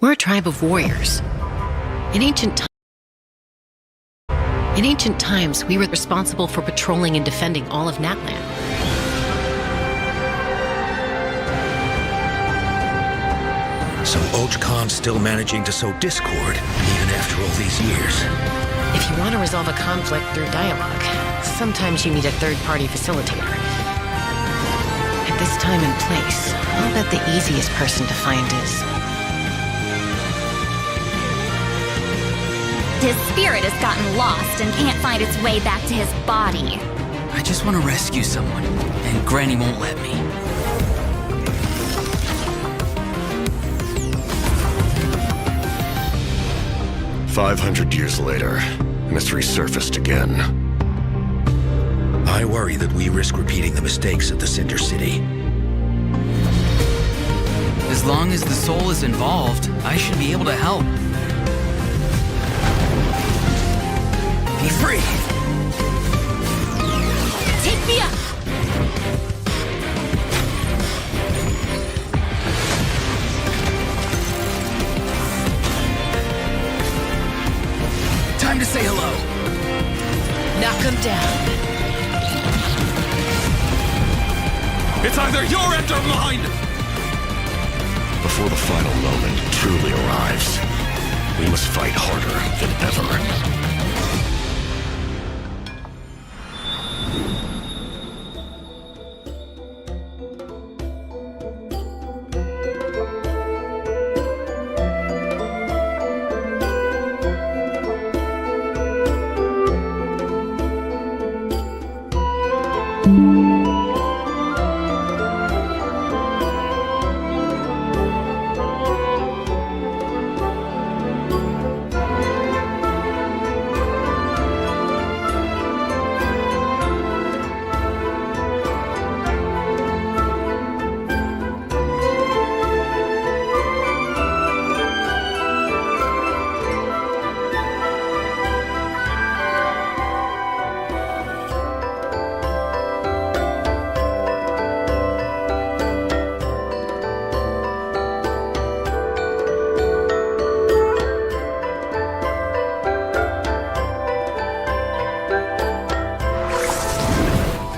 We're a tribe of warriors. In ancient times, we were responsible for patrolling and defending all of Natlan. So Ojkan's still managing to sow discord, even after all these years. If you want to resolve a conflict through dialogue, sometimes you need a third-party facilitator. At this time and place, I'll bet the easiest person to find is... His spirit has gotten lost and can't find its way back to his body. I just want to rescue someone, and Granny won't let me. "500 years later, and it's resurfaced again. I worry that we risk repeating the mistakes of the Cinder City. As long as the soul is involved, I should be able to help. Be free! Take me up! Time to say hello. Knock him down. It's either your end or mine! Before the final moment truly arrives, we must fight harder than ever.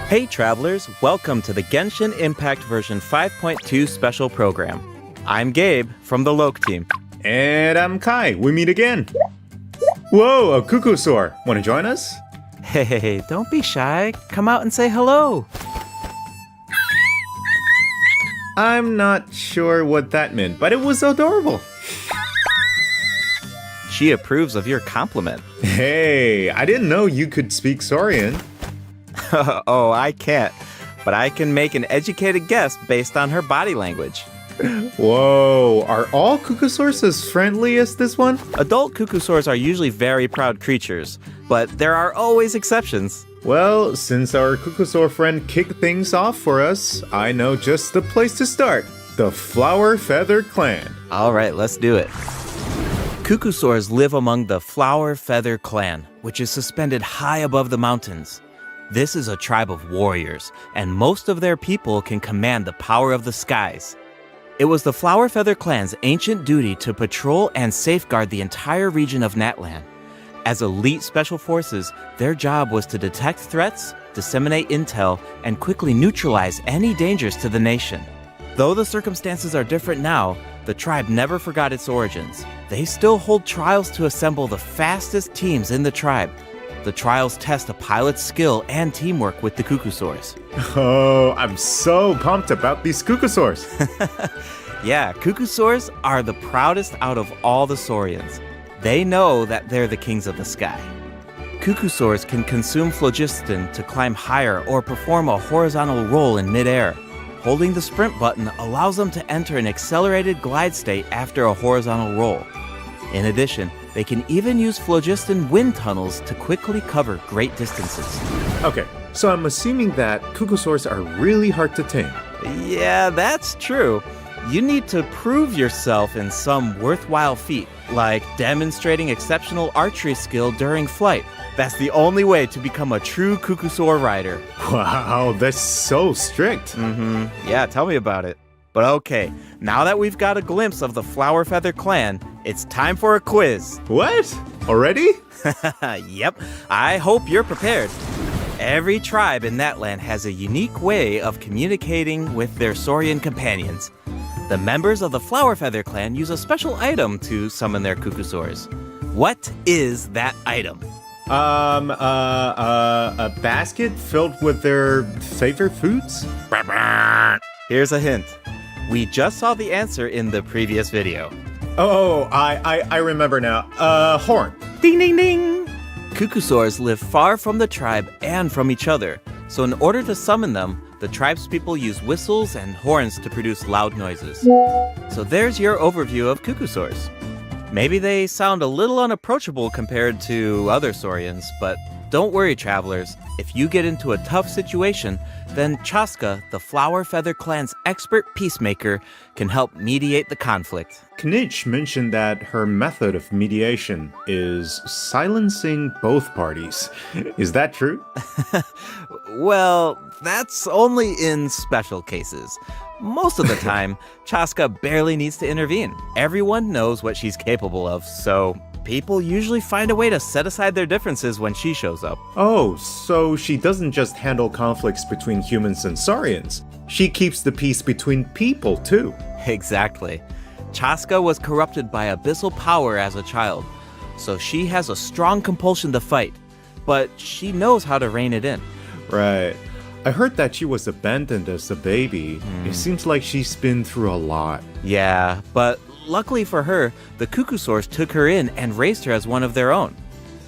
Hey travelers, welcome to the Genshin Impact version 5.2 special program. I'm Gabe from the Loke team. And I'm Kai. We meet again. Whoa, a Cuckoosaur. Want to join us? Hey, don't be shy. Come out and say hello. I'm not sure what that meant, but it was adorable. She approves of your compliment. Hey, I didn't know you could speak Saurian. Oh, I can't, but I can make an educated guess based on her body language. Whoa, are all Cuckoosaurs as friendly as this one? Adult Cuckoosaurs are usually very proud creatures, but there are always exceptions. Well, since our Cuckoosaur friend kicked things off for us, I know just the place to start. The Flower Feather Clan. All right, let's do it. Cuckoosaurs live among the Flower Feather Clan, which is suspended high above the mountains. This is a tribe of warriors, and most of their people can command the power of the skies. It was the Flower Feather Clan's ancient duty to patrol and safeguard the entire region of Natlan. As elite special forces, their job was to detect threats, disseminate intel, and quickly neutralize any dangers to the nation. Though the circumstances are different now, the tribe never forgot its origins. They still hold trials to assemble the fastest teams in the tribe. The trials test a pilot's skill and teamwork with the Cuckoosaurs. Oh, I'm so pumped about these Cuckoosaurs. Yeah, Cuckoosaurs are the proudest out of all the Saurians. They know that they're the kings of the sky. Cuckoosaurs can consume phlogiston to climb higher or perform a horizontal roll in midair. Holding the sprint button allows them to enter an accelerated glide state after a horizontal roll. In addition, they can even use phlogiston wind tunnels to quickly cover great distances. Okay, so I'm assuming that Cuckoosaurs are really hard to tame. Yeah, that's true. You need to prove yourself in some worthwhile feat, like demonstrating exceptional archery skill during flight. That's the only way to become a true Cuckoosaur rider. Wow, that's so strict. Yeah, tell me about it. But okay, now that we've got a glimpse of the Flower Feather clan, it's time for a quiz. What? Already? Yep, I hope you're prepared. Every tribe in that land has a unique way of communicating with their Saurian companions. The members of the Flower Feather clan use a special item to summon their Cucusaurs. What is that item? A basket filled with their favorite foods? Here's a hint. We just saw the answer in the previous video. Oh, I remember now. Horn. Ding, ding, ding! Cucusaurs live far from the tribe and from each other, so in order to summon them, the tribe's people use whistles and horns to produce loud noises. So there's your overview of Cucusaurs. Maybe they sound a little unapproachable compared to other Saurians, but don't worry, travelers. If you get into a tough situation, then Chaska, the Flower Feather clan's expert peacemaker, can help mediate the conflict. Knitch mentioned that her method of mediation is silencing both parties. Is that true? Well, that's only in special cases. Most of the time, Chaska barely needs to intervene. Everyone knows what she's capable of, so people usually find a way to set aside their differences when she shows up. Oh, so she doesn't just handle conflicts between humans and Saurians. She keeps the peace between people, too. Exactly. Chaska was corrupted by abyssal power as a child, so she has a strong compulsion to fight, but she knows how to rein it in. Right. I heard that she was abandoned as a baby. It seems like she's been through a lot. Yeah, but luckily for her, the Cucusaurs took her in and raised her as one of their own.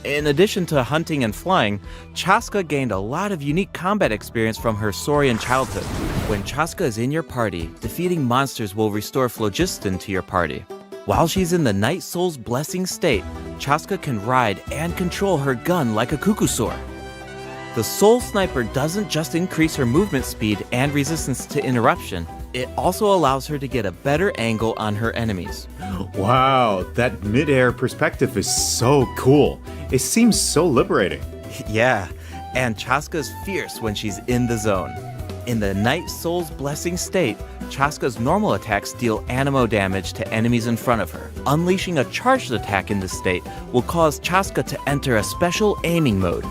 In addition to hunting and flying, Chaska gained a lot of unique combat experience from her Saurian childhood. When Chaska is in your party, defeating monsters will restore phlogiston to your party. While she's in the Night Soul's blessing state, Chaska can ride and control her gun like a Cucusaur. The Soul Sniper doesn't just increase her movement speed and resistance to interruption, it also allows her to get a better angle on her enemies. Wow, that mid-air perspective is so cool. It seems so liberating. Yeah, and Chaska's fierce when she's in the zone. In the Night Soul's blessing state, Chaska's normal attacks deal animo damage to enemies in front of her. Unleashing a charged attack in this state will cause Chaska to enter a special aiming mode.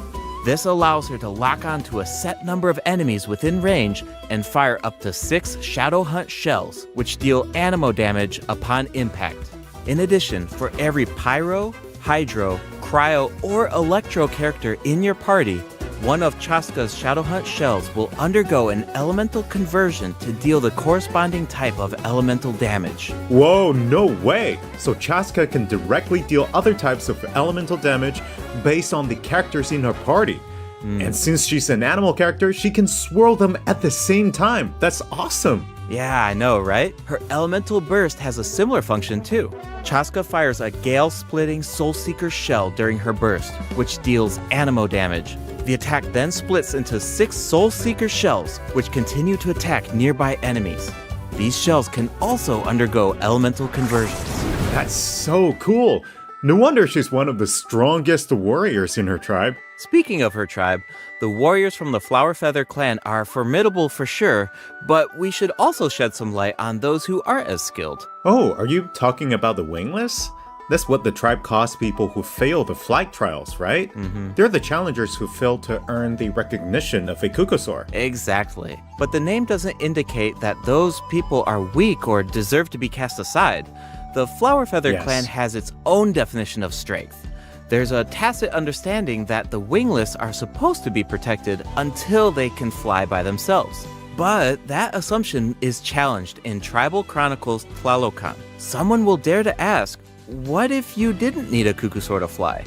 This allows her to lock onto a set number of enemies within range and fire up to 6 Shadow Hunt shells, which deal animo damage upon impact. In addition, for every Pyro, Hydro, Cryo, or Electro character in your party, one of Chaska's Shadow Hunt shells will undergo an elemental conversion to deal the corresponding type of elemental damage. Whoa, no way! So Chaska can directly deal other types of elemental damage based on the characters in her party. And since she's an animal character, she can swirl them at the same time. That's awesome! Yeah, I know, right? Her elemental burst has a similar function too. Chaska fires a gale-splitting Soul Seeker shell during her burst, which deals animo damage. The attack then splits into 6 Soul Seeker shells, which continue to attack nearby enemies. These shells can also undergo elemental conversions. That's so cool! No wonder she's one of the strongest warriors in her tribe. Speaking of her tribe, the warriors from the Flower Feather clan are formidable for sure, but we should also shed some light on those who aren't as skilled. Oh, are you talking about the wingless? That's what the tribe calls people who fail the flight trials, right? They're the challengers who fail to earn the recognition of a Cucusaur. Exactly. But the name doesn't indicate that those people are weak or deserve to be cast aside. The Flower Feather clan has its own definition of strength. There's a tacit understanding that the wingless are supposed to be protected until they can fly by themselves. But that assumption is challenged in Tribal Chronicles Tlalocan. Someone will dare to ask, what if you didn't need a Cucusaur to fly?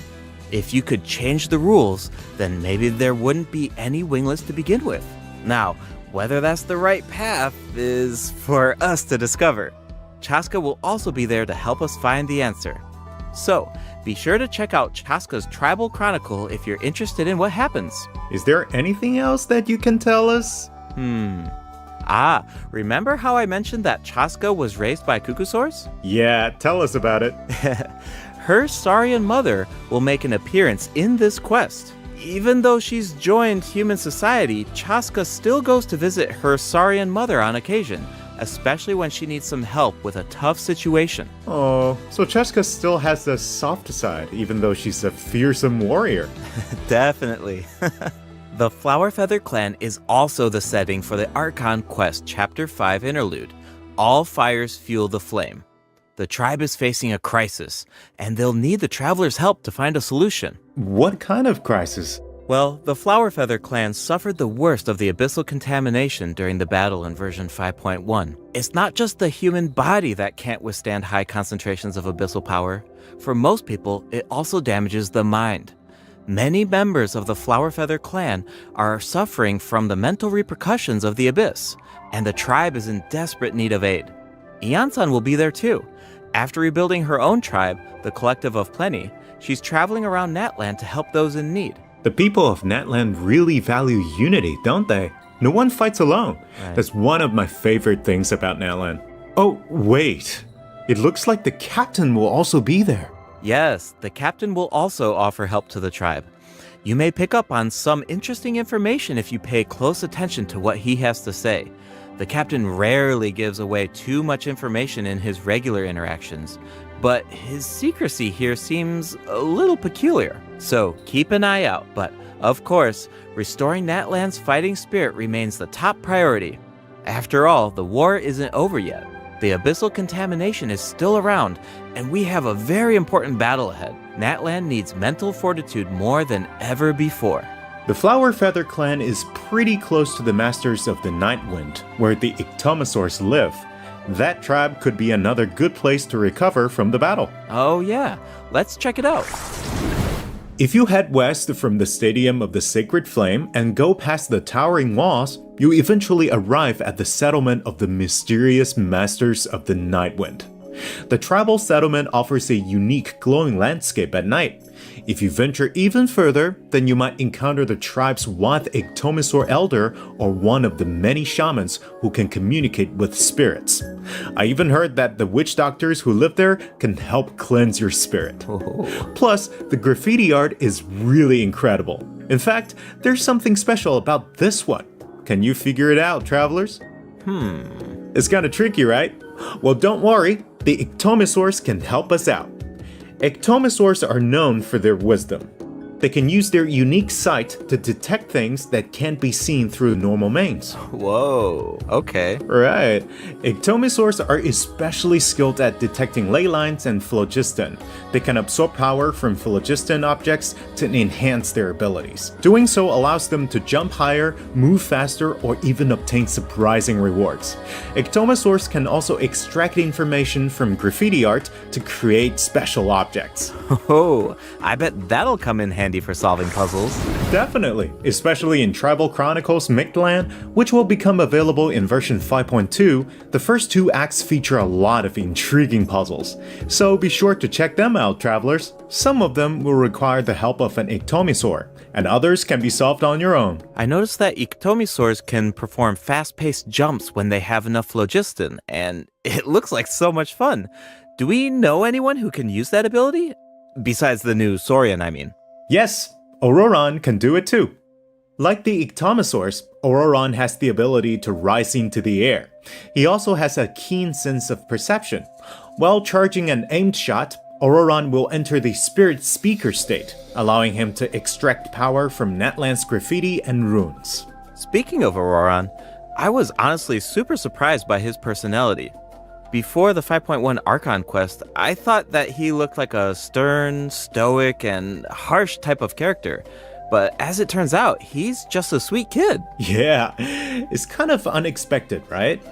If you could change the rules, then maybe there wouldn't be any wingless to begin with. Now, whether that's the right path is for us to discover. Chaska will also be there to help us find the answer. So, be sure to check out Chaska's Tribal Chronicle if you're interested in what happens. Is there anything else that you can tell us? Remember how I mentioned that Chaska was raised by Cucusaurs? Yeah, tell us about it. Her Saurian mother will make an appearance in this quest. Even though she's joined human society, Chaska still goes to visit her Saurian mother on occasion, especially when she needs some help with a tough situation. Oh, so Cheska still has the soft side, even though she's a fearsome warrior. Definitely. The Flower Feather Clan is also the setting for the Archon Quest Chapter 5 interlude, All Fires Fuel the Flame. The tribe is facing a crisis, and they'll need the travelers' help to find a solution. What kind of crisis? Well, the Flower Feather Clan suffered the worst of the abyssal contamination during the battle in version 5.1. It's not just the human body that can't withstand high concentrations of abyssal power. For most people, it also damages the mind. Many members of the Flower Feather Clan are suffering from the mental repercussions of the abyss, and the tribe is in desperate need of aid. Iansan will be there too. After rebuilding her own tribe, the Collective of Plenty, she's traveling around Natlan to help those in need. The people of Natlan really value unity, don't they? No one fights alone. Right. That's one of my favorite things about Natlan. Oh, wait. It looks like the captain will also be there. Yes, the captain will also offer help to the tribe. You may pick up on some interesting information if you pay close attention to what he has to say. The captain rarely gives away too much information in his regular interactions, but his secrecy here seems a little peculiar. So keep an eye out, but of course, restoring Natlan's fighting spirit remains the top priority. After all, the war isn't over yet. The abyssal contamination is still around, and we have a very important battle ahead. Natlan needs mental fortitude more than ever before. The Flower Feather Clan is pretty close to the Masters of the Night Wind, where the Ictomosaurs live. That tribe could be another good place to recover from the battle. Oh yeah, let's check it out. If you head west from the Stadium of the Sacred Flame and go past the towering walls, you eventually arrive at the settlement of the mysterious Masters of the Night Wind. The tribal settlement offers a unique glowing landscape at night. If you venture even further, then you might encounter the tribe's Wath Ictomosaur Elder or one of the many shamans who can communicate with spirits. I even heard that the witch doctors who live there can help cleanse your spirit. Plus, the graffiti art is really incredible. In fact, there's something special about this one. Can you figure it out, travelers? It's kinda tricky, right? Well, don't worry, the Ictomosaurs can help us out. Ictomosaurs are known for their wisdom. They can use their unique sight to detect things that can't be seen through normal means. Whoa, okay. Right. Ictomosaurs are especially skilled at detecting ley lines and phlogiston. They can absorb power from phlogiston objects to enhance their abilities. Doing so allows them to jump higher, move faster, or even obtain surprising rewards. Ictomosaurs can also extract information from graffiti art to create special objects. Oh, I bet that'll come in handy for solving puzzles. Definitely, especially in Tribal Chronicles Mictlan, which will become available in version 5.2. The first two acts feature a lot of intriguing puzzles, so be sure to check them out, travelers. Some of them will require the help of an Ictomosaur, and others can be solved on your own. I noticed that Ictomosaurs can perform fast-paced jumps when they have enough phlogiston, and it looks like so much fun. Do we know anyone who can use that ability? Besides the new Saurian, I mean. Yes, Auroron can do it too. Like the Ictomosaurs, Auroron has the ability to rise into the air. He also has a keen sense of perception. While charging an aimed shot, Auroron will enter the Spirit Speaker state, allowing him to extract power from Natlan's graffiti and runes. Speaking of Auroron, I was honestly super surprised by his personality. Before the 5.1 Archon quest, I thought that he looked like a stern, stoic, and harsh type of character. But as it turns out, he's just a sweet kid. Yeah, it's kind of unexpected, right?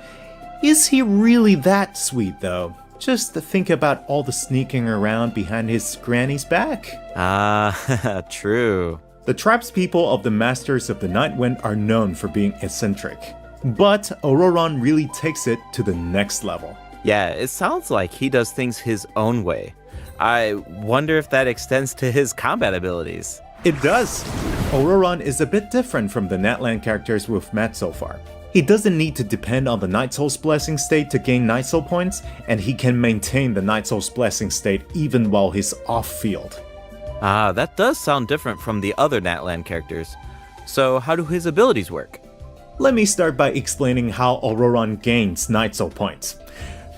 Is he really that sweet, though? Just to think about all the sneaking around behind his granny's back. Ah, true. The tribespeople of the Masters of the Night Wind are known for being eccentric. But Auroron really takes it to the next level. Yeah, it sounds like he does things his own way. I wonder if that extends to his combat abilities. It does. Auroron is a bit different from the Natlan characters we've met so far. He doesn't need to depend on the Night Soul's Blessing state to gain Night Soul points, and he can maintain the Night Soul's Blessing state even while he's off-field. Ah, that does sound different from the other Natlan characters. So how do his abilities work? Let me start by explaining how Auroron gains Night Soul points.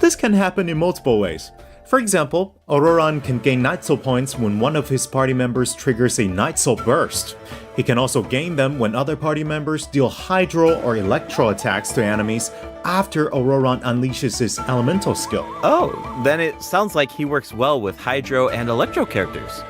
This can happen in multiple ways. For example, Auroron can gain Night Soul points when one of his party members triggers a Night Soul burst. He can also gain them when other party members deal Hydro or Electro attacks to enemies after Auroron unleashes his elemental skill. Oh, then it sounds like he works well with Hydro and Electro characters.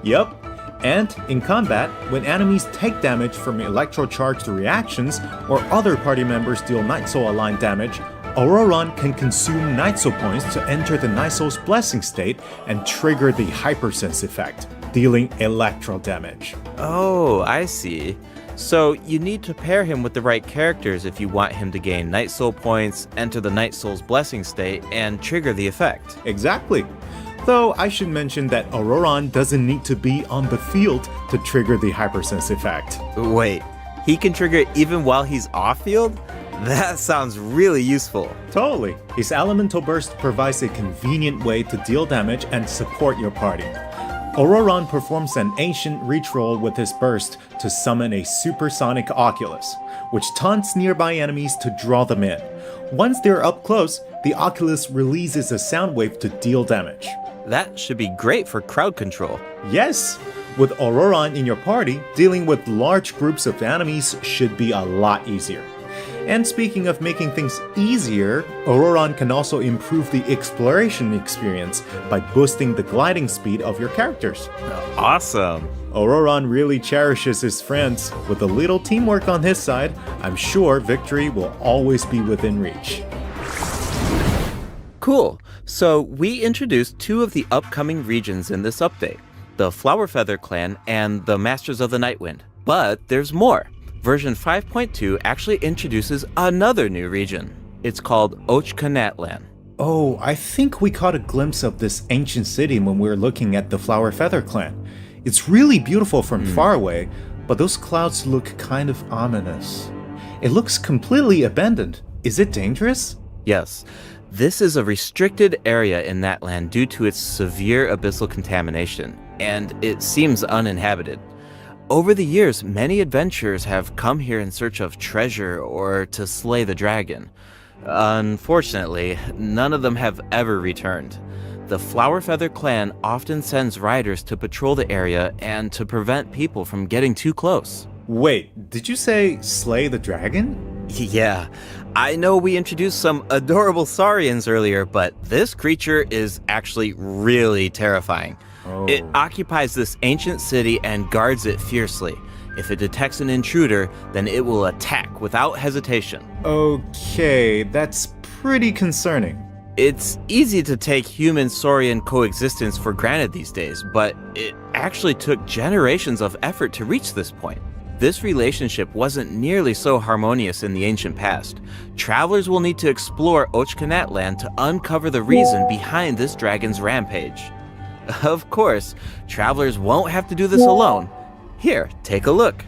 Yep. And in combat, when enemies take damage from electro-charged reactions or other party members deal Night Soul aligned damage, Auroron can consume Night Soul points to enter the Night Soul's blessing state and trigger the Hypersense effect, dealing electro damage. Oh, I see. So you need to pair him with the right characters if you want him to gain Night Soul points, enter the Night Soul's blessing state, and trigger the effect. Exactly. Though I should mention that Auroron doesn't need to be on the field to trigger the Hypersense effect. Wait, he can trigger it even while he's off-field? That sounds really useful. Totally. His elemental burst provides a convenient way to deal damage and support your party. Auroron performs an ancient reach roll with his burst to summon a supersonic Oculus, which taunts nearby enemies to draw them in. Once they're up close, the Oculus releases a sound wave to deal damage. That should be great for crowd control. Yes! With Auroron in your party, dealing with large groups of enemies should be a lot easier. And speaking of making things easier, Auroron can also improve the exploration experience by boosting the gliding speed of your characters. Awesome. Auroron really cherishes his friends. With a little teamwork on his side, I'm sure victory will always be within reach. Cool. So we introduced two of the upcoming regions in this update, the Flower Feather Clan and the Masters of the Nightwind. But there's more. Version 5.2 actually introduces another new region. It's called Ochkanatlan. Oh, I think we caught a glimpse of this ancient city when we were looking at the Flower Feather Clan. It's really beautiful from far away, but those clouds look kind of ominous. It looks completely abandoned. Is it dangerous? Yes, this is a restricted area in that land due to its severe abyssal contamination, and it seems uninhabited. Over the years, many adventurers have come here in search of treasure or to slay the dragon. Unfortunately, none of them have ever returned. The Flower Feather Clan often sends riders to patrol the area and to prevent people from getting too close. Wait, did you say slay the dragon? Yeah, I know we introduced some adorable saurians earlier, but this creature is actually really terrifying. It occupies this ancient city and guards it fiercely. If it detects an intruder, then it will attack without hesitation. Okay, that's pretty concerning. It's easy to take human-saurian coexistence for granted these days, but it actually took generations of effort to reach this point. This relationship wasn't nearly so harmonious in the ancient past. Travelers will need to explore Ochkanatlan to uncover the reason behind this dragon's rampage. Of course, travelers won't have to do this alone. Here, take a look.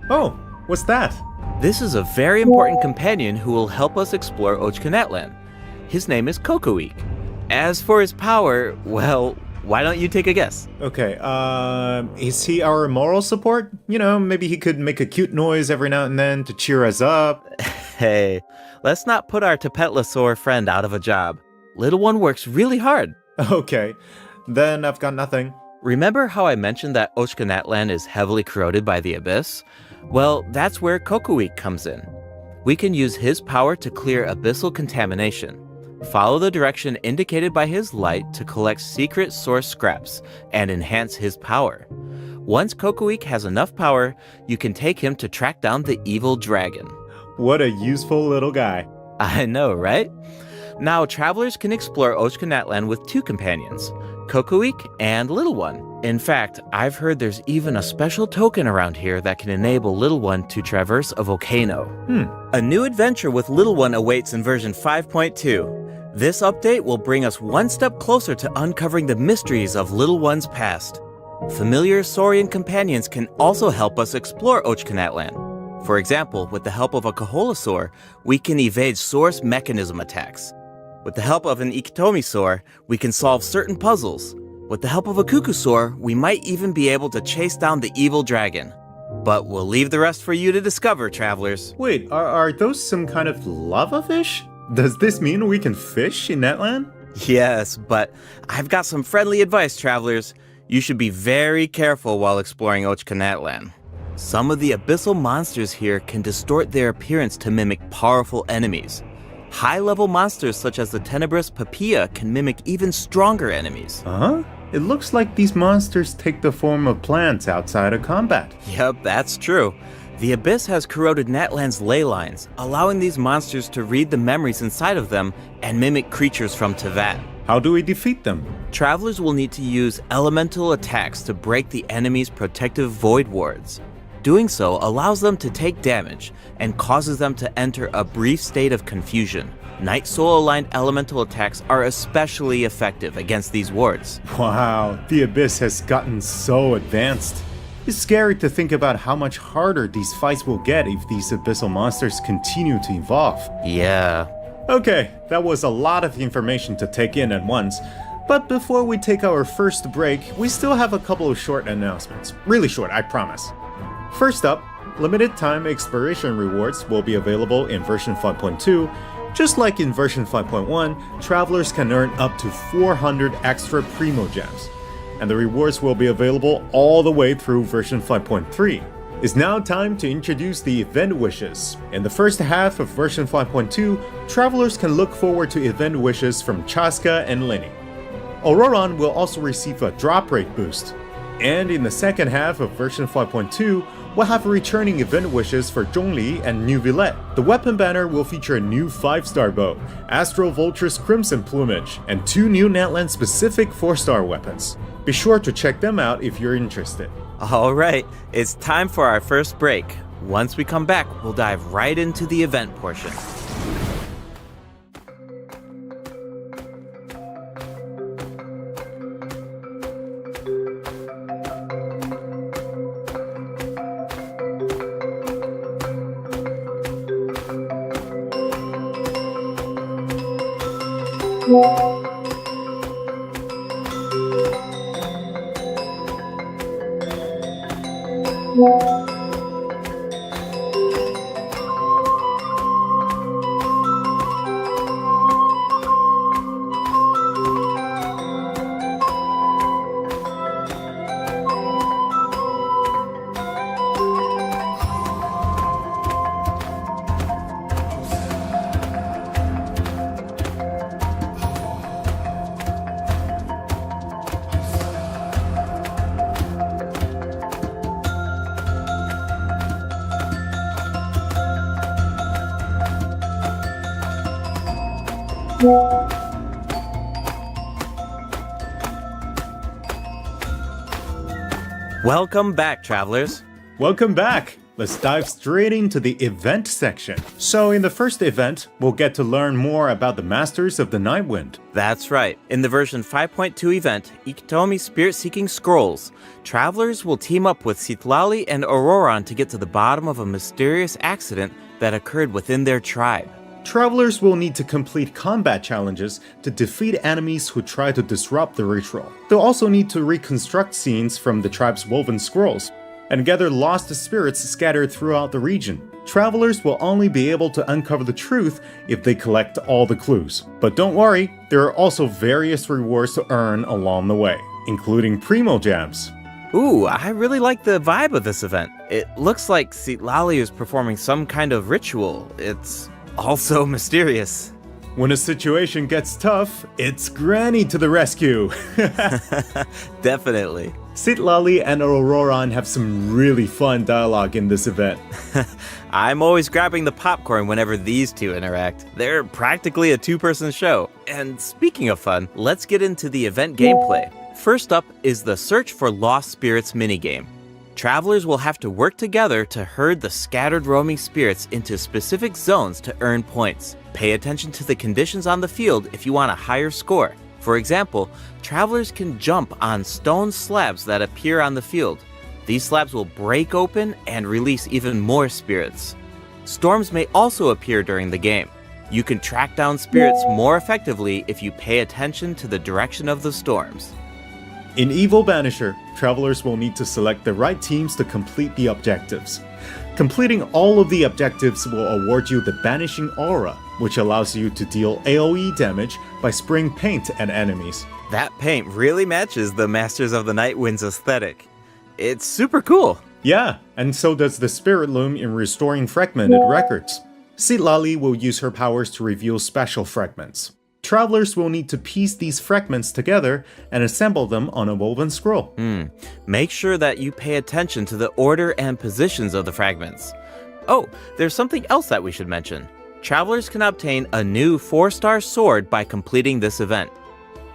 Oh, what's that? This is a very important companion who will help us explore Ochkanatlan. His name is Kokoik. As for his power, well, why don't you take a guess? Okay, is he our moral support? You know, maybe he could make a cute noise every now and then to cheer us up. Hey, let's not put our Tapetlosaur friend out of a job. Little one works really hard. Okay, then I've got nothing. Remember how I mentioned that Ochkanatlan is heavily corroded by the abyss? Well, that's where Kokoik comes in. We can use his power to clear abyssal contamination. Follow the direction indicated by his light to collect secret source scraps and enhance his power. Once Kokoik has enough power, you can take him to track down the evil dragon. What a useful little guy. I know, right? Now, travelers can explore Ochkanatlan with two companions, Kokoik and Little One. In fact, I've heard there's even a special token around here that can enable Little One to traverse a volcano. A new adventure with Little One awaits in version 5.2. This update will bring us one step closer to uncovering the mysteries of Little One's past. Familiar Saurian companions can also help us explore Ochkanatlan. For example, with the help of a Kaholasaur, we can evade source mechanism attacks. With the help of an Ikitomisaur, we can solve certain puzzles. With the help of a Kukusaur, we might even be able to chase down the evil dragon. But we'll leave the rest for you to discover, travelers. Wait, are those some kind of lava fish? Does this mean we can fish in Netland? Yes, but I've got some friendly advice, travelers. You should be very careful while exploring Ochkanatlan. Some of the abyssal monsters here can distort their appearance to mimic powerful enemies. High-level monsters such as the tenebrous Papilla can mimic even stronger enemies. Huh? It looks like these monsters take the form of plants outside of combat. Yep, that's true. The Abyss has corroded Natlan's ley lines, allowing these monsters to read the memories inside of them and mimic creatures from Tevat. How do we defeat them? Travelers will need to use elemental attacks to break the enemy's protective void wards. Doing so allows them to take damage and causes them to enter a brief state of confusion. Night Soul-aligned elemental attacks are especially effective against these wards. Wow, the Abyss has gotten so advanced. It's scary to think about how much harder these fights will get if these abyssal monsters continue to evolve. Yeah. Okay, that was a lot of information to take in at once. But before we take our first break, we still have a couple of short announcements. Really short, I promise. First up, limited time exploration rewards will be available in version 5.2. Just like in version 5.1, travelers can earn up to 400 extra Primo Gems, and the rewards will be available all the way through version 5.3. It's now time to introduce the event wishes. In the first half of version 5.2, travelers can look forward to event wishes from Chaska and Lenny. Auroron will also receive a drop rate boost. And in the second half of version 5.2, we'll have returning event wishes for Zhongli and New Villette. The weapon banner will feature a new 5-star bow, Astral Vulture's Crimson Plumage, and 2 new Natland specific 4-star weapons. Be sure to check them out if you're interested. Alright, it's time for our first break. Once we come back, we'll dive right into the event portion. Welcome back, travelers. Welcome back! Let's dive straight into the event section. So in the first event, we'll get to learn more about the Masters of the Nightwind. That's right. In the version 5.2 event, Ikitomi Spirit-Seeking Scrolls, travelers will team up with Citlali and Auroron to get to the bottom of a mysterious accident that occurred within their tribe. Travelers will need to complete combat challenges to defeat enemies who try to disrupt the ritual. They'll also need to reconstruct scenes from the tribe's woven scrolls and gather lost spirits scattered throughout the region. Travelers will only be able to uncover the truth if they collect all the clues. But don't worry, there are also various rewards to earn along the way, including Primo Gems. Ooh, I really like the vibe of this event. It looks like Citlali is performing some kind of ritual. It's also mysterious. When a situation gets tough, it's Granny to the rescue. Definitely. Citlali and Auroron have some really fun dialogue in this event. I'm always grabbing the popcorn whenever these two interact. They're practically a two-person show. And speaking of fun, let's get into the event gameplay. First up is the Search for Lost Spirits minigame. Travelers will have to work together to herd the scattered roaming spirits into specific zones to earn points. Pay attention to the conditions on the field if you want a higher score. For example, travelers can jump on stone slabs that appear on the field. These slabs will break open and release even more spirits. Storms may also appear during the game. You can track down spirits more effectively if you pay attention to the direction of the storms. In Evil Banisher, travelers will need to select the right teams to complete the objectives. Completing all of the objectives will award you the Banishing Aura, which allows you to deal AoE damage by spraying paint at enemies. That paint really matches the Masters of the Nightwind's aesthetic. It's super cool. Yeah, and so does the Spirit Loom in restoring fragmented records. Citlali will use her powers to reveal special fragments. Travelers will need to piece these fragments together and assemble them on a woven scroll. Make sure that you pay attention to the order and positions of the fragments. Oh, there's something else that we should mention. Travelers can obtain a new 4-star sword by completing this event.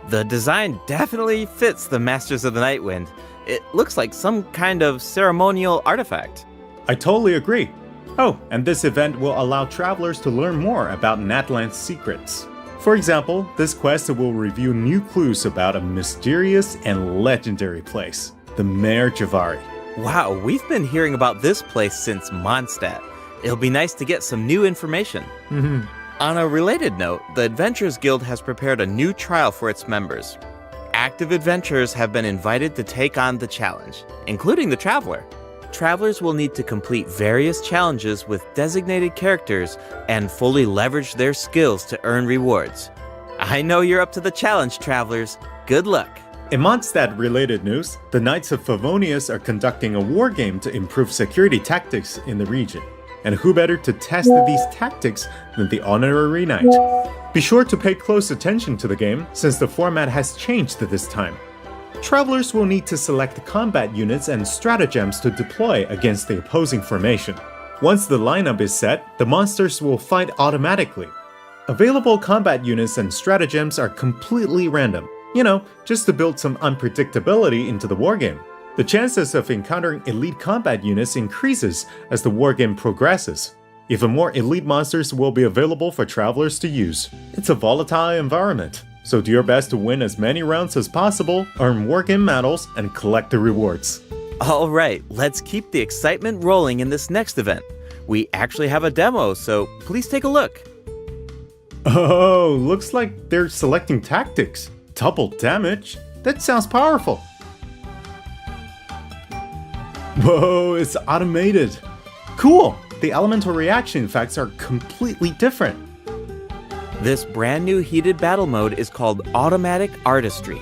The design definitely fits the Masters of the Nightwind. It looks like some kind of ceremonial artifact. I totally agree. Oh, and this event will allow travelers to learn more about Natlan's secrets. For example, this quest will reveal new clues about a mysterious and legendary place, the Mare Javari. Wow, we've been hearing about this place since Mondstadt. It'll be nice to get some new information. On a related note, the Adventurers Guild has prepared a new trial for its members. Active adventurers have been invited to take on the challenge, including the Traveler. Travelers will need to complete various challenges with designated characters and fully leverage their skills to earn rewards. I know you're up to the challenge, Travelers. Good luck. In Mondstadt-related news, the Knights of Favonius are conducting a war game to improve security tactics in the region. And who better to test these tactics than the Honorary Knight? Be sure to pay close attention to the game, since the format has changed this time. Travelers will need to select combat units and stratagems to deploy against the opposing formation. Once the lineup is set, the monsters will fight automatically. Available combat units and stratagems are completely random, just to build some unpredictability into the wargame. The chances of encountering elite combat units increases as the wargame progresses. Even more elite monsters will be available for travelers to use. It's a volatile environment, so do your best to win as many rounds as possible, earn wargame medals, and collect the rewards. Alright, let's keep the excitement rolling in this next event. We actually have a demo, so please take a look. Oh, looks like they're selecting tactics. Double damage? That sounds powerful. Whoa, it's automated. Cool! The elemental reaction effects are completely different. This brand new heated battle mode is called Automatic Artistry.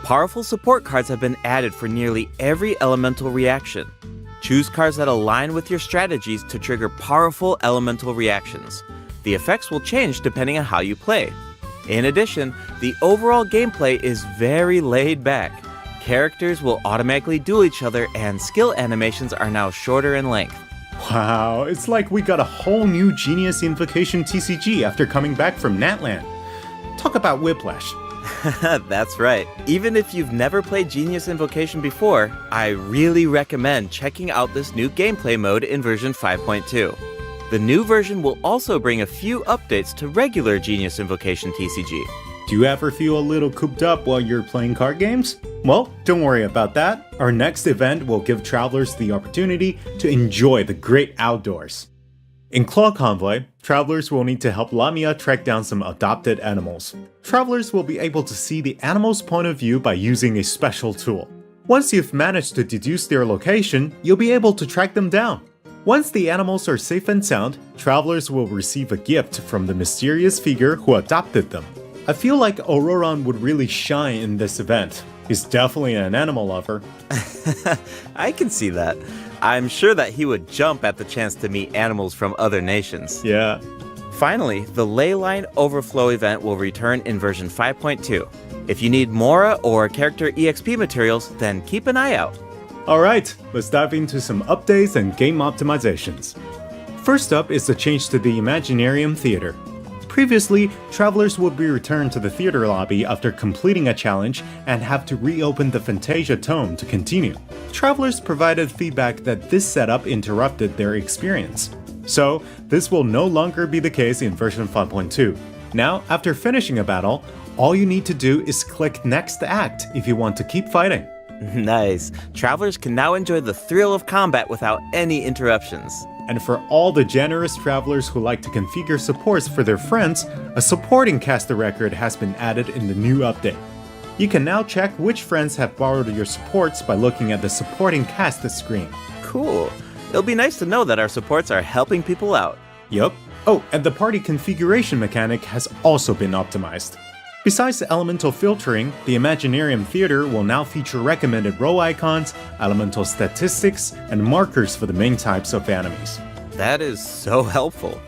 Powerful support cards have been added for nearly every elemental reaction. Choose cards that align with your strategies to trigger powerful elemental reactions. The effects will change depending on how you play. In addition, the overall gameplay is very laid back. Characters will automatically duel each other, and skill animations are now shorter in length. Wow, it's like we got a whole new Genius Invocation TCG after coming back from Natlan. Talk about whiplash. That's right. Even if you've never played Genius Invocation before, I really recommend checking out this new gameplay mode in version 5.2. The new version will also bring a few updates to regular Genius Invocation TCG. Do you ever feel a little cooped up while you're playing card games? Well, don't worry about that. Our next event will give travelers the opportunity to enjoy the great outdoors. In Claw Convoy, travelers will need to help Lamia track down some adopted animals. Travelers will be able to see the animal's point of view by using a special tool. Once you've managed to deduce their location, you'll be able to track them down. Once the animals are safe and sound, travelers will receive a gift from the mysterious figure who adopted them. I feel like Auroron would really shine in this event. He's definitely an animal lover. I can see that. I'm sure that he would jump at the chance to meet animals from other nations. Yeah. Finally, the Leyline Overflow event will return in version 5.2. If you need Mora or character EXP materials, then keep an eye out. Alright, let's dive into some updates and game optimizations. First up is the change to the Imaginarium Theater. Previously, travelers would be returned to the theater lobby after completing a challenge and have to reopen the Fantasia Tome to continue. Travelers provided feedback that this setup interrupted their experience. So, this will no longer be the case in version 5.2. Now, after finishing a battle, all you need to do is click Next Act if you want to keep fighting. Nice. Travelers can now enjoy the thrill of combat without any interruptions. And for all the generous travelers who like to configure supports for their friends, a supporting caster record has been added in the new update. You can now check which friends have borrowed your supports by looking at the supporting cast screen. Cool. It'll be nice to know that our supports are helping people out. Yup. Oh, and the party configuration mechanic has also been optimized. Besides the elemental filtering, the Imaginarium Theater will now feature recommended row icons, elemental statistics, and markers for the main types of enemies. That is so helpful.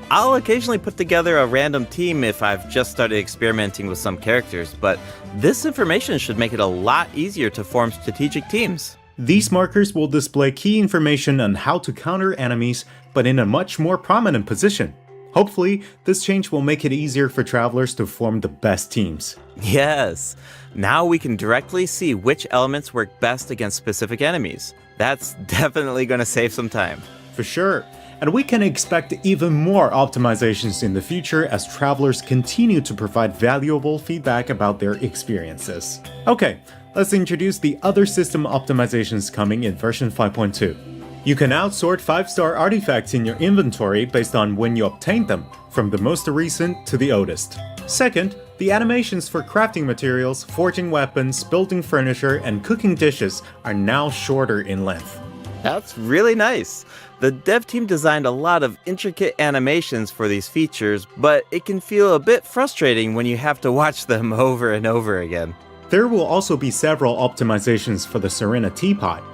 I'll occasionally put together a random team if I've just started experimenting with some characters, but this information should make it a lot easier to form strategic teams. These markers will display key information on how to counter enemies, but in a much more prominent position. Hopefully, this change will make it easier for travelers to form the best teams. Yes! Now we can directly see which elements work best against specific enemies. That's definitely going to save some time. For sure. And we can expect even more optimizations in the future as travelers continue to provide valuable feedback about their experiences. Okay, let's introduce the other system optimizations coming in version 5.2. You can outsort 5-star artifacts in your inventory based on when you obtained them, from the most recent to the oldest. Second, the animations for crafting materials, forging weapons, building furniture, and cooking dishes are now shorter in length. That's really nice. The dev team designed a lot of intricate animations for these features, but it can feel a bit frustrating when you have to watch them over and over again. There will also be several optimizations for the Serena Teapot.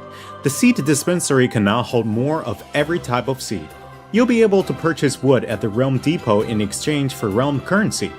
The seed dispensary can now hold more of every type of seed. You'll be able to purchase wood at the Realm Depot in exchange for Realm currency.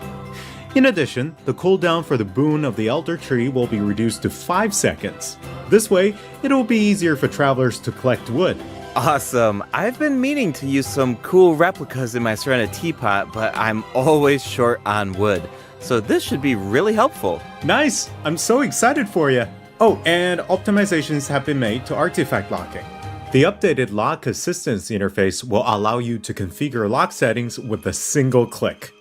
In addition, the cooldown for the boon of the Elder Tree will be reduced to 5 seconds. This way, it will be easier for travelers to collect wood. Awesome! I've been meaning to use some cool replicas in my Serena Teapot, but I'm always short on wood. So this should be really helpful. Nice! I'm so excited for you! Oh, and optimizations have been made to artifact locking. The updated lock assistance interface will allow you to configure lock settings with a single click.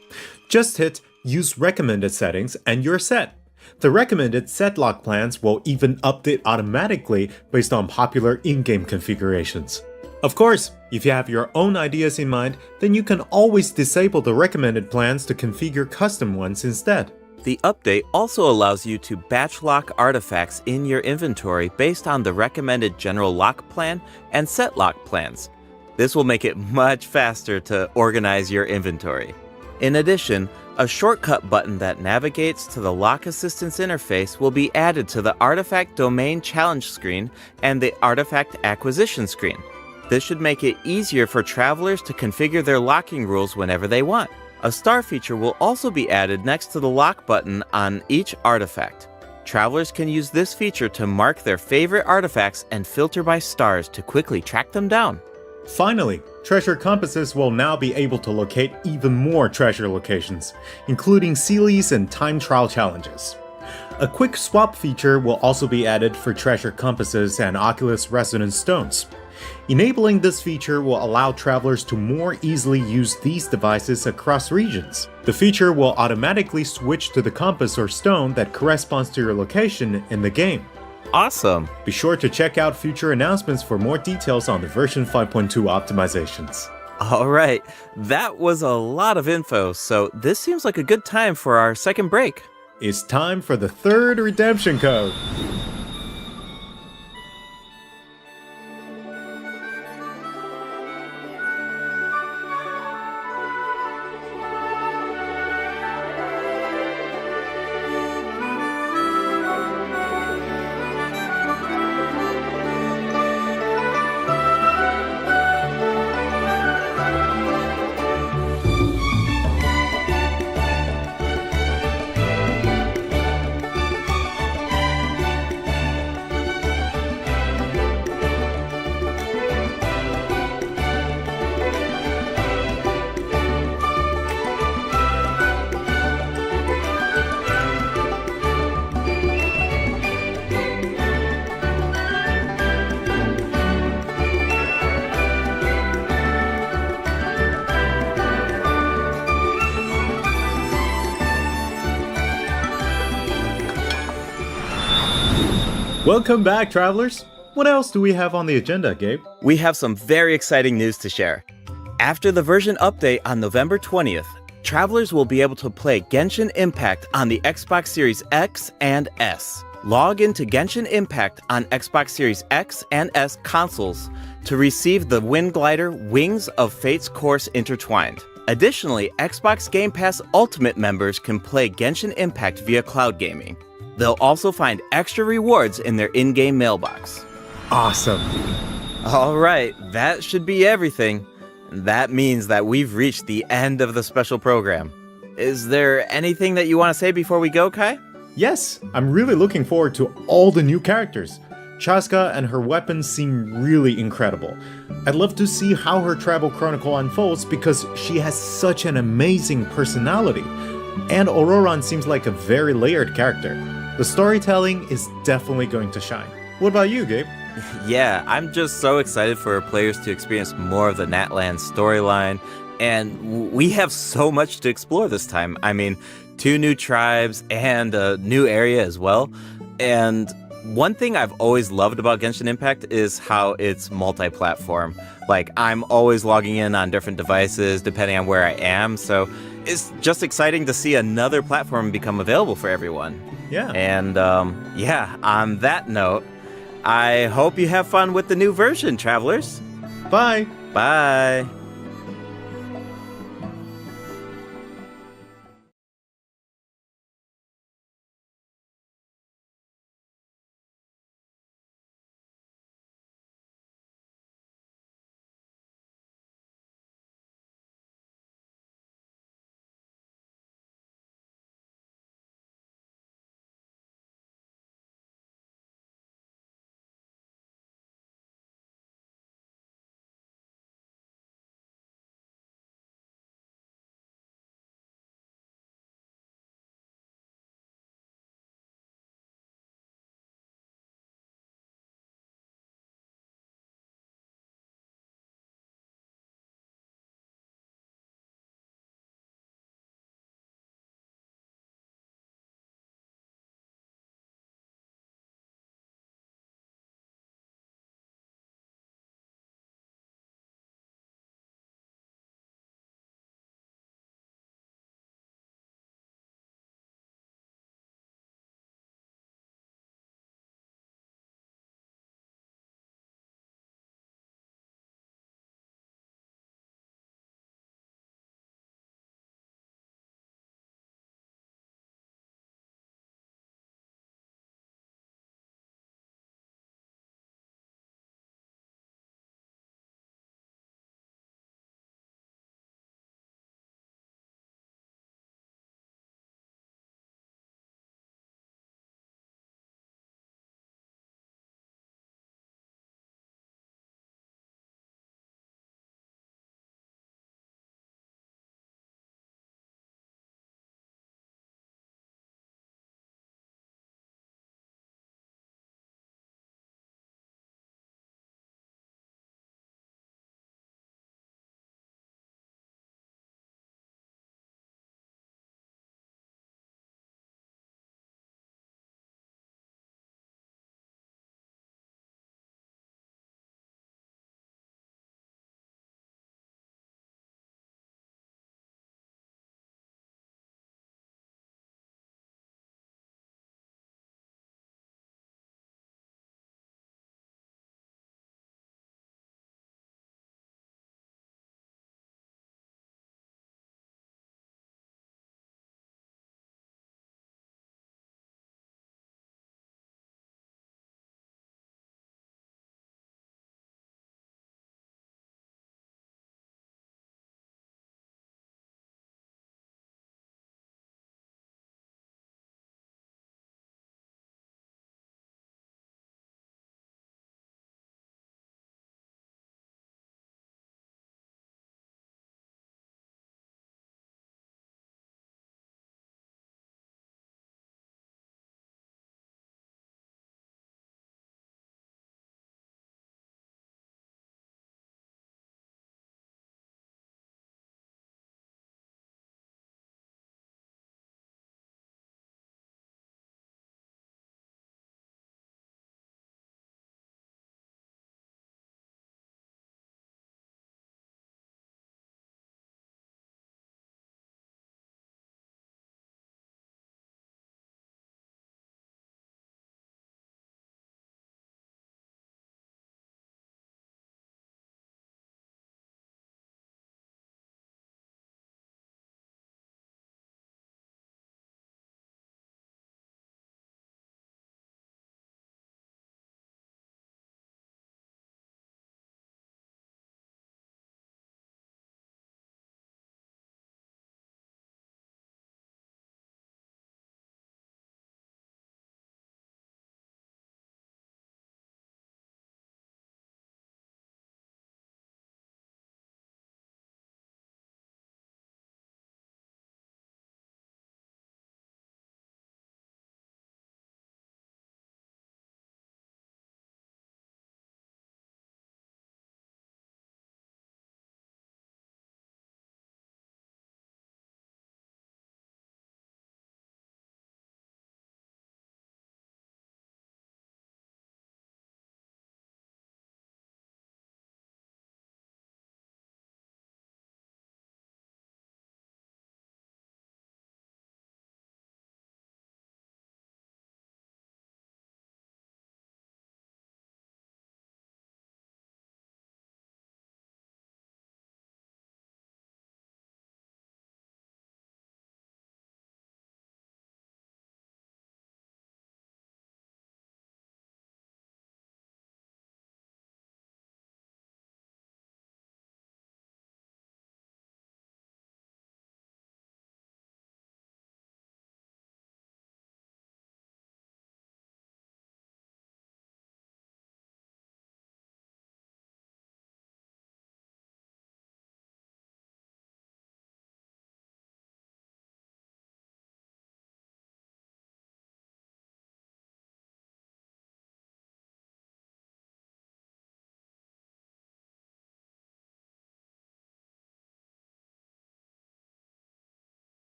Just hit Use Recommended Settings and you're set. The recommended set lock plans will even update automatically based on popular in-game configurations. Of course, if you have your own ideas in mind, then you can always disable the recommended plans to configure custom ones instead. The update also allows you to batch lock artifacts in your inventory based on the recommended general lock plan and set lock plans. This will make it much faster to organize your inventory. In addition, a shortcut button that navigates to the lock assistance interface will be added to the Artifact Domain Challenge screen and the Artifact Acquisition screen. This should make it easier for travelers to configure their locking rules whenever they want. A star feature will also be added next to the lock button on each artifact. Travelers can use this feature to mark their favorite artifacts and filter by stars to quickly track them down. Finally, treasure compasses will now be able to locate even more treasure locations, including Sealies and time trial challenges. A quick swap feature will also be added for treasure compasses and Oculus Resonance stones. Enabling this feature will allow travelers to more easily use these devices across regions. The feature will automatically switch to the compass or stone that corresponds to your location in the game. Awesome! Be sure to check out future announcements for more details on the version 5.2 optimizations. Alright, that was a lot of info, so this seems like a good time for our second break. It's time for the third redemption code. Welcome back, travelers! What else do we have on the agenda, Gabe? We have some very exciting news to share. After the version update on November 20th, travelers will be able to play Genshin Impact on the Xbox Series X and S. Log into Genshin Impact on Xbox Series X and S consoles to receive the Wind Glider Wings of Fate's Course Intertwined. Additionally, Xbox Game Pass Ultimate members can play Genshin Impact via cloud gaming. They'll also find extra rewards in their in-game mailbox. Awesome. All right, that should be everything. That means that we've reached the end of the special program. Is there anything that you want to say before we go, Kai? Yes, I'm really looking forward to all the new characters. Chaska and her weapons seem really incredible. I'd love to see how her travel chronicle unfolds because she has such an amazing personality. And Auroran seems like a very layered character. The storytelling is definitely going to shine. What about you, Gabe? Yeah, I'm just so excited for players to experience more of the Natlan storyline, and we have so much to explore this time. I mean, 2 new tribes and a new area as well. And one thing I've always loved about Genshin Impact is how it's multi-platform. Like, I'm always logging in on different devices depending on where I am, so it's just exciting to see another platform become available for everyone. Yeah. And yeah, on that note, I hope you have fun with the new version, travelers. Bye. Bye.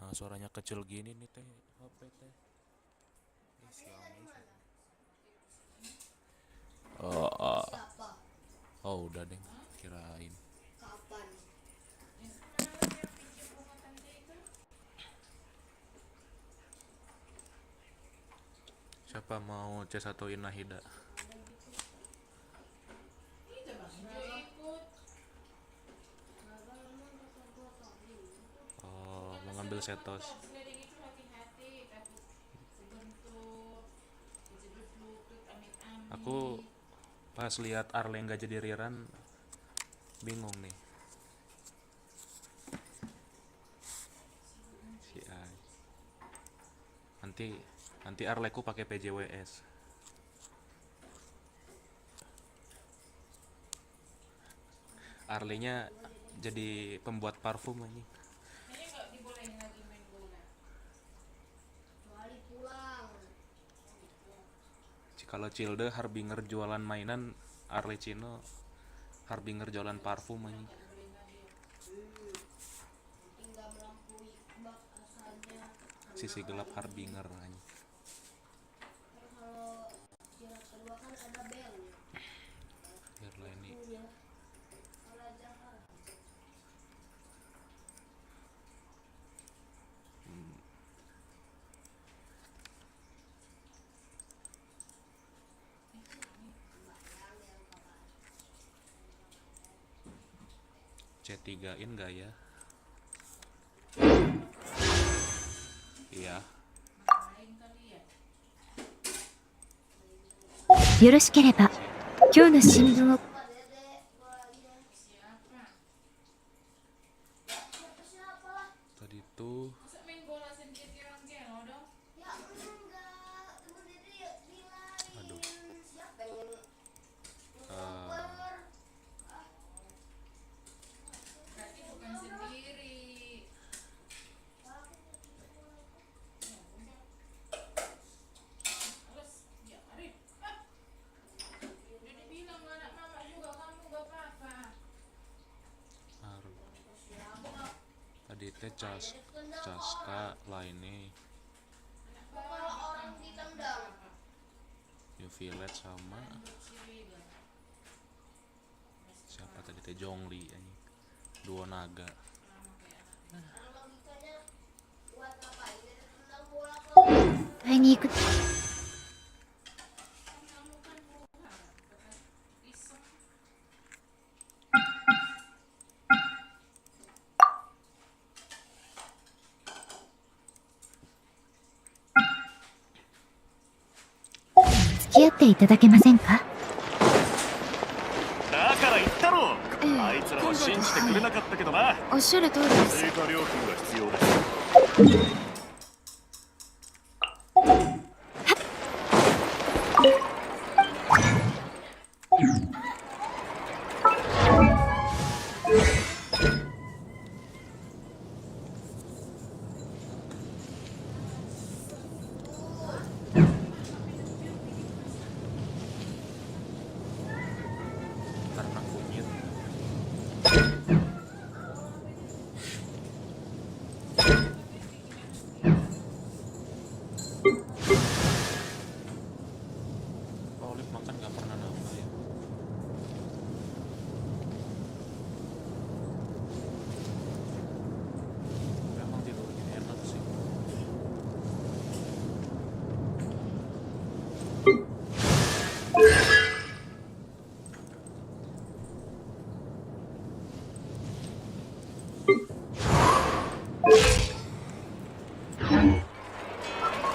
Nah, suaranya kecil gini nih teh HP teh. Oh, oh udah deh, kirain. Siapa mau C1in Nahida? Oh, mau ngambil setos. Aku pas lihat Arle nggak jadi Riran, bingung nih. Si Ai. Nanti Arleku pakai PJWS. Arlenya jadi pembuat parfum anjing. Kalau Cilde Harbinger jualan mainan, Arle Cino Harbinger jualan parfum anjing. Sisi gelap Harbinger anjing. Irleni. C3-in nggak ya? Iya. よろしければ今日の新聞を Tadi tuh aduh. Tadi teh Caska lainnya New Village sama siapa tadi teh Jongli ini dua naga. Ini ikut.付き合っていただけませんか？だから言ったろ、あいつらは信じてくれなかったけどな。おっしゃる通りです。追加料金が必要です。Karena kunyit. Olive makan nggak pernah nambah ya. Emang tidur gini enak sih.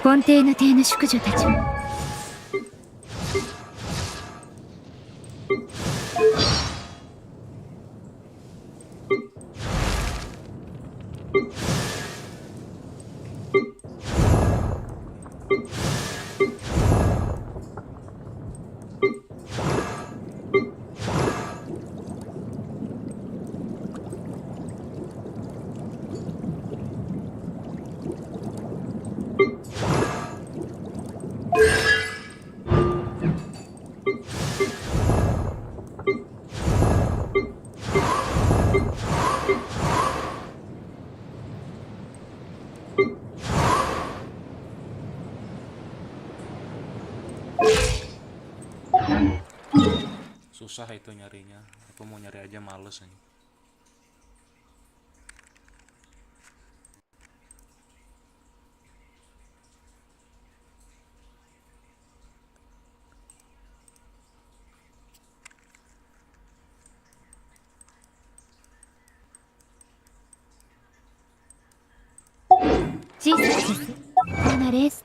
根底の邸の淑女たちもSusah itu nyarinya. Aku mau nyari aja males nih.小さくです。こんなレース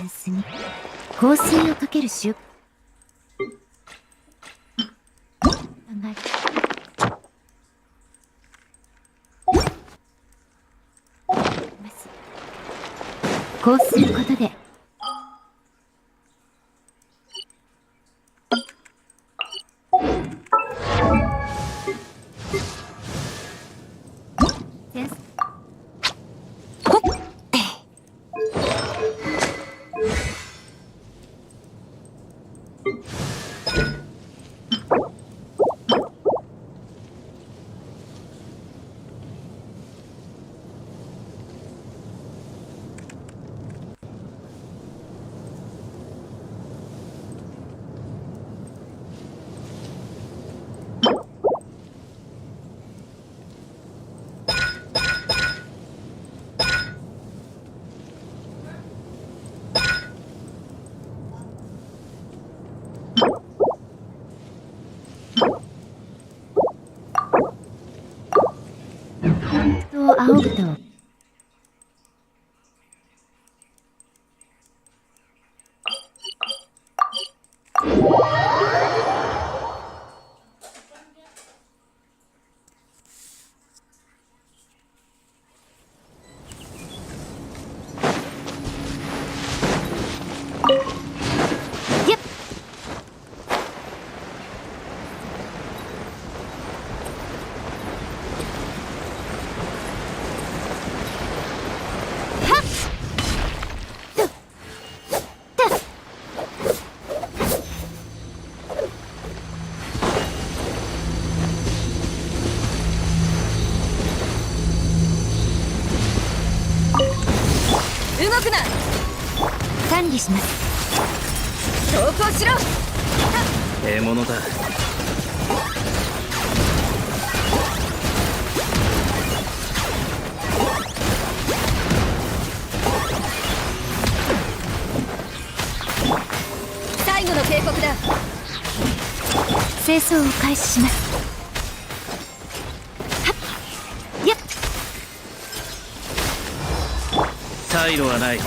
スに香水をかける習慣がます。こうすることでセンスほっ仰ぐと動くな。管理します。投降しろ。獲物だ。最後の警告だ。清掃を開始します。はっやっ退路はない。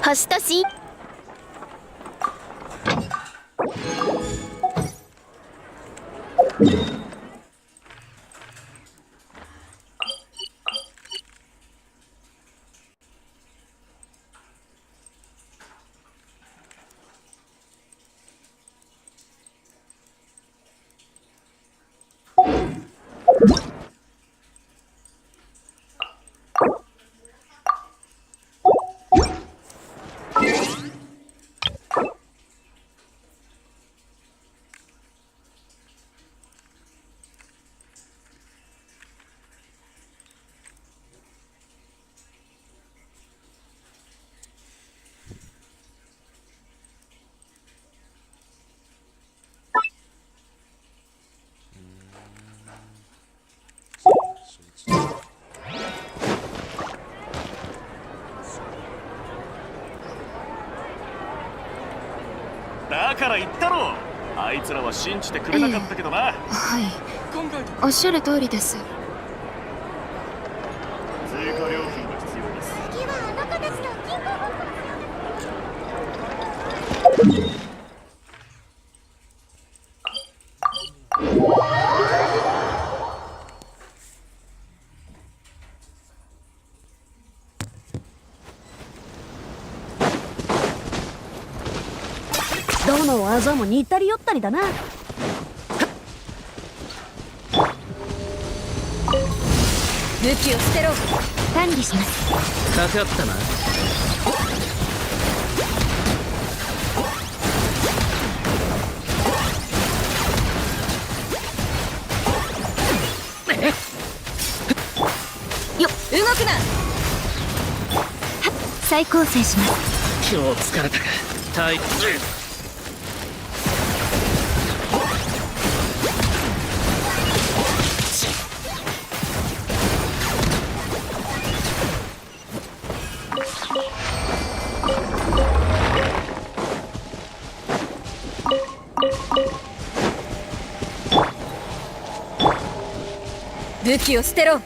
星としだから言ったろ。あいつらは信じてくれなかったけどな。はい、おっしゃる通りです。追加料金が必要です。次はあの子たちと銀行どの技も似たり寄ったりだな。武器を捨てろ。管理します。かかったな。よっ、動くな。再構成します。今日疲れたか。体武器を捨てろ。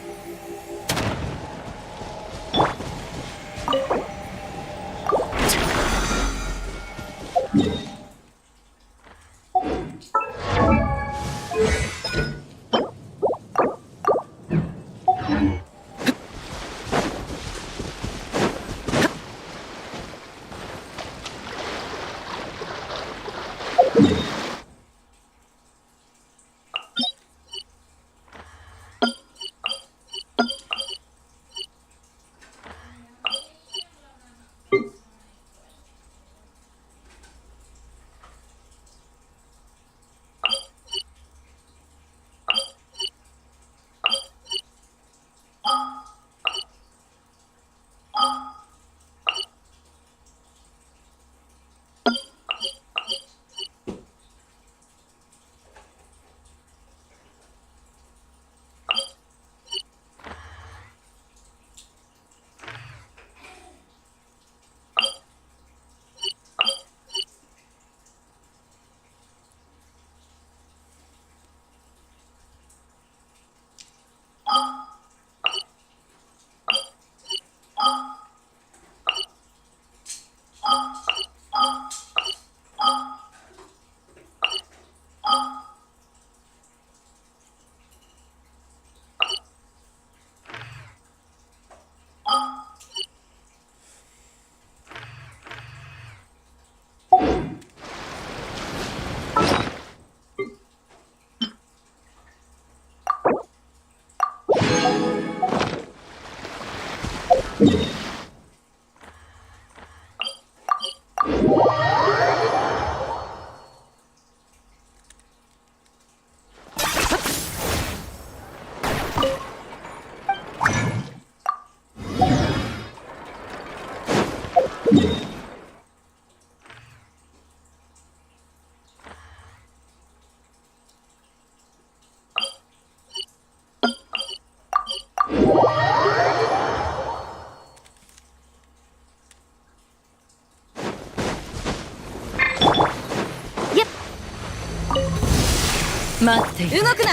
待っている。動くな。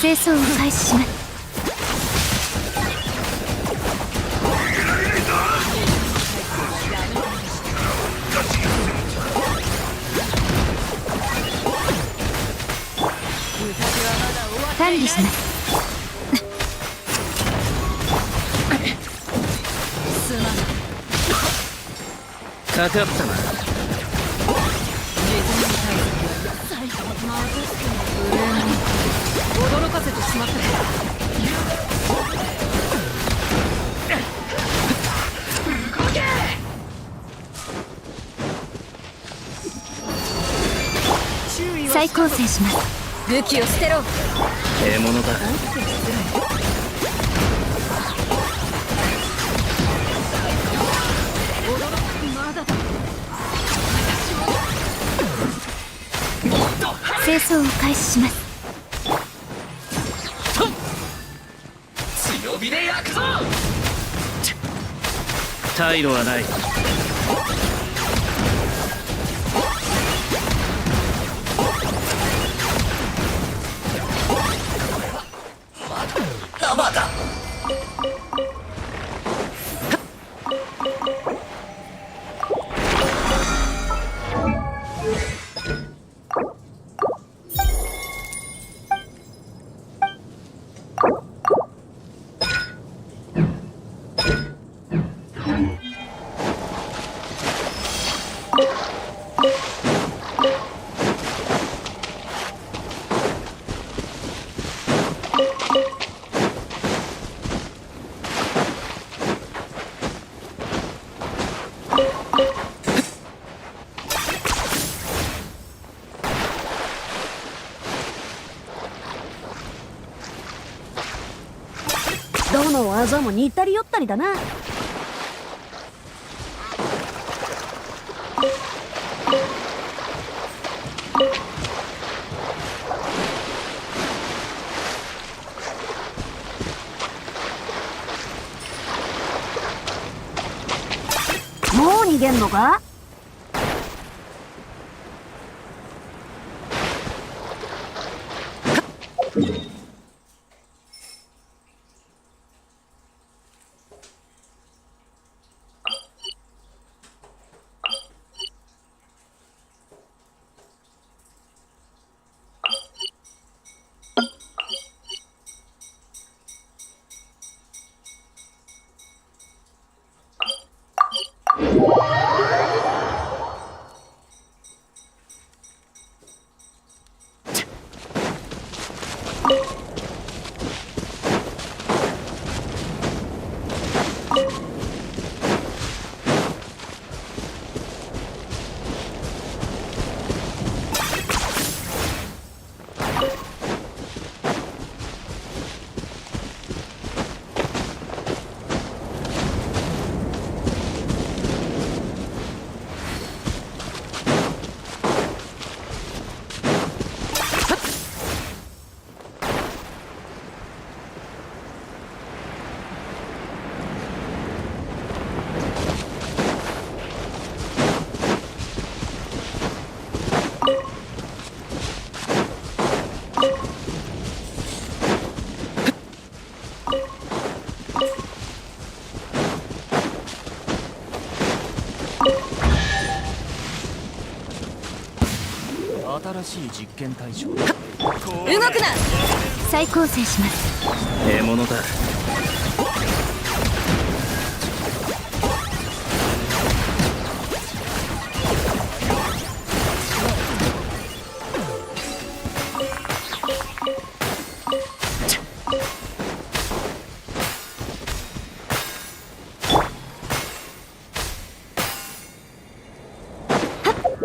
清掃を開始します。管理します。かかったな。驚かせてしまった。再構成します。武器を捨てろ。獲物だ。清掃を開始します。強火で焼くぞ。退路はない。生だ。技も似たり寄ったりだな。もう逃げんのか？新しい実験対象。動くな。再構成します。獲物だ。はっ